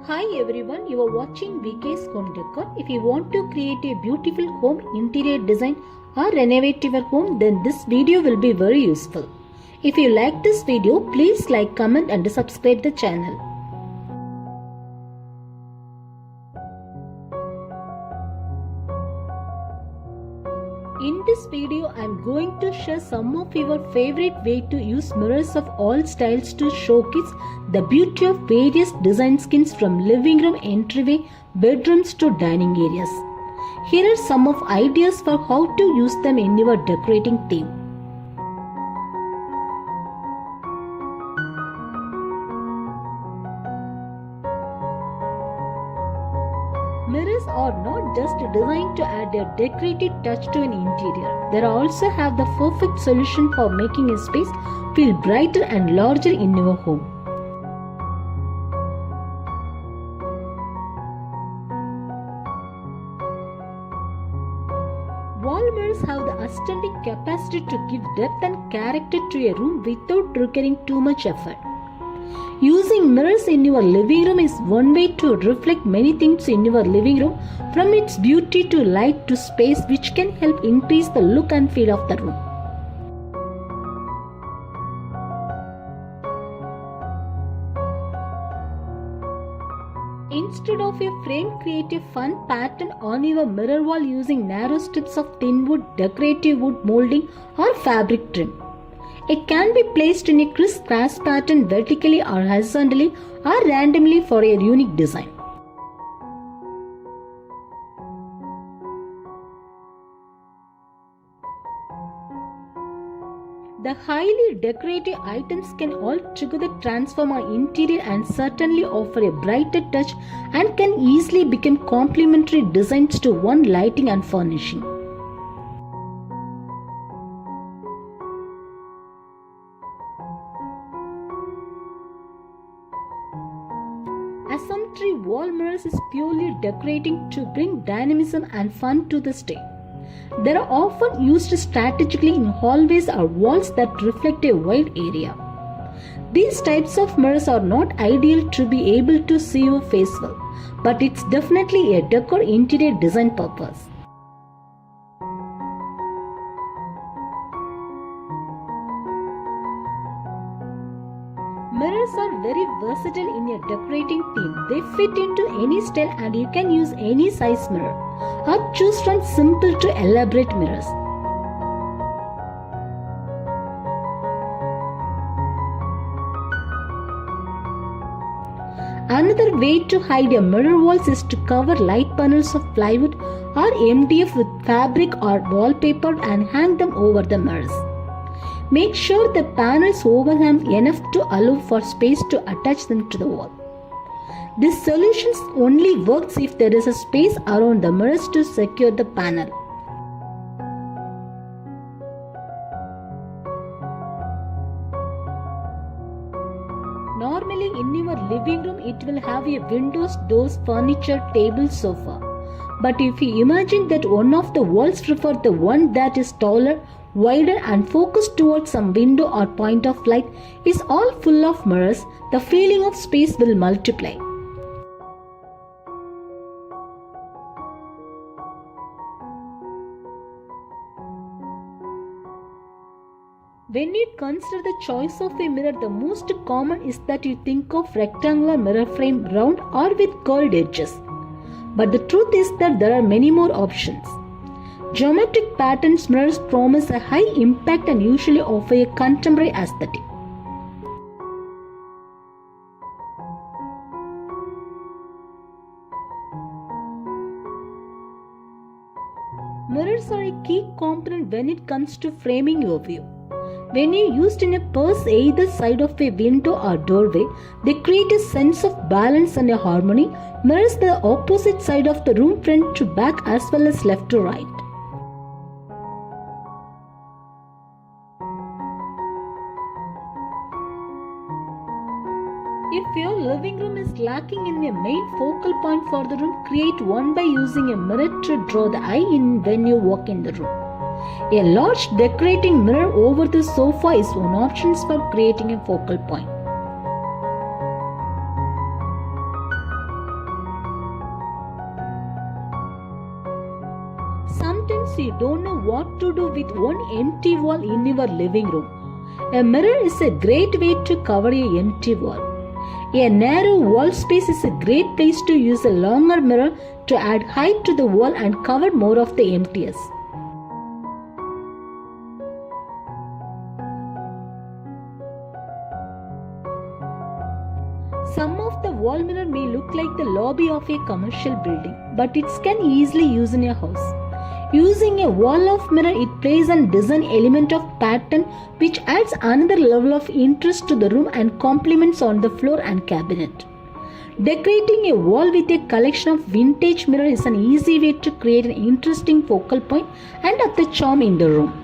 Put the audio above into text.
Hi everyone, you are watching VK's Home Decor. If you want to create a beautiful home interior design or renovate your home, then this video will be very useful. If you like this video, please like, comment and subscribe the channel. In this video, I am going to share some of your favorite way to use mirrors of all styles to showcase the beauty of various design schemes from living room entryway, bedrooms to dining areas. Here are some of ideas for how to use them in your decorating theme. Mirrors are not just designed to add a decorative touch to an interior. They also have the perfect solution for making a space feel brighter and larger in your home. Wall mirrors have the astounding capacity to give depth and character to a room without requiring too much effort. Using mirrors in your living room is one way to reflect many things in your living room, from its beauty to light to space, which can help increase the look and feel of the room. Instead of a frame, create a fun pattern on your mirror wall using narrow strips of thin wood, decorative wood molding or fabric trim. It can be placed in a crisp cross pattern vertically or horizontally or randomly for a unique design. The highly decorative items can all together transform our interior and certainly offer a brighter touch and can easily become complementary designs to one lighting and furnishing. Asymmetry wall mirrors is purely decorating to bring dynamism and fun to the stay. They are often used strategically in hallways or walls that reflect a wide area. These types of mirrors are not ideal to be able to see your face well, but it's definitely a decor interior design purpose. Mirrors are very versatile in a decorating theme. They fit into any style and you can use any size mirror or choose from simple to elaborate mirrors. Another way to hide your mirror walls is to cover light panels of plywood or MDF with fabric or wallpaper and hang them over the mirrors. Make sure the panels overhang enough to allow for space to attach them to the wall. This solution only works if there is a space around the mirrors to secure the panel. Normally in your living room it will have a windows, doors, furniture, table, sofa. But if you imagine that one of the walls prefers the one that is taller, wider and focused towards some window or point of light is all full of mirrors, the feeling of space will multiply. When you consider the choice of a mirror, the most common is that you think of rectangular mirror frame, round or with curved edges. But the truth is that there are many more options. Geometric patterns mirrors promise a high impact and usually offer a contemporary aesthetic. Mirrors are a key component when it comes to framing your view. When used in a purse either side of a window or doorway, they create a sense of balance and a harmony. Mirrors the opposite side of the room front to back as well as left to right. If your living room is lacking in a main focal point for the room, create one by using a mirror to draw the eye in when you walk in the room. A large decorating mirror over the sofa is one option for creating a focal point. don't know what to do with one empty wall in your living room, a mirror is a great way to cover an empty wall. A narrow wall space is a great place to use a longer mirror to add height to the wall and cover more of the emptiness. Some of the wall mirror may look like the lobby of a commercial building, but it can easily use in a house. Using a wall of mirror, it plays a design element of pattern which adds another level of interest to the room and complements on the floor and cabinet. Decorating a wall with a collection of vintage mirror is an easy way to create an interesting focal point and add the charm in the room.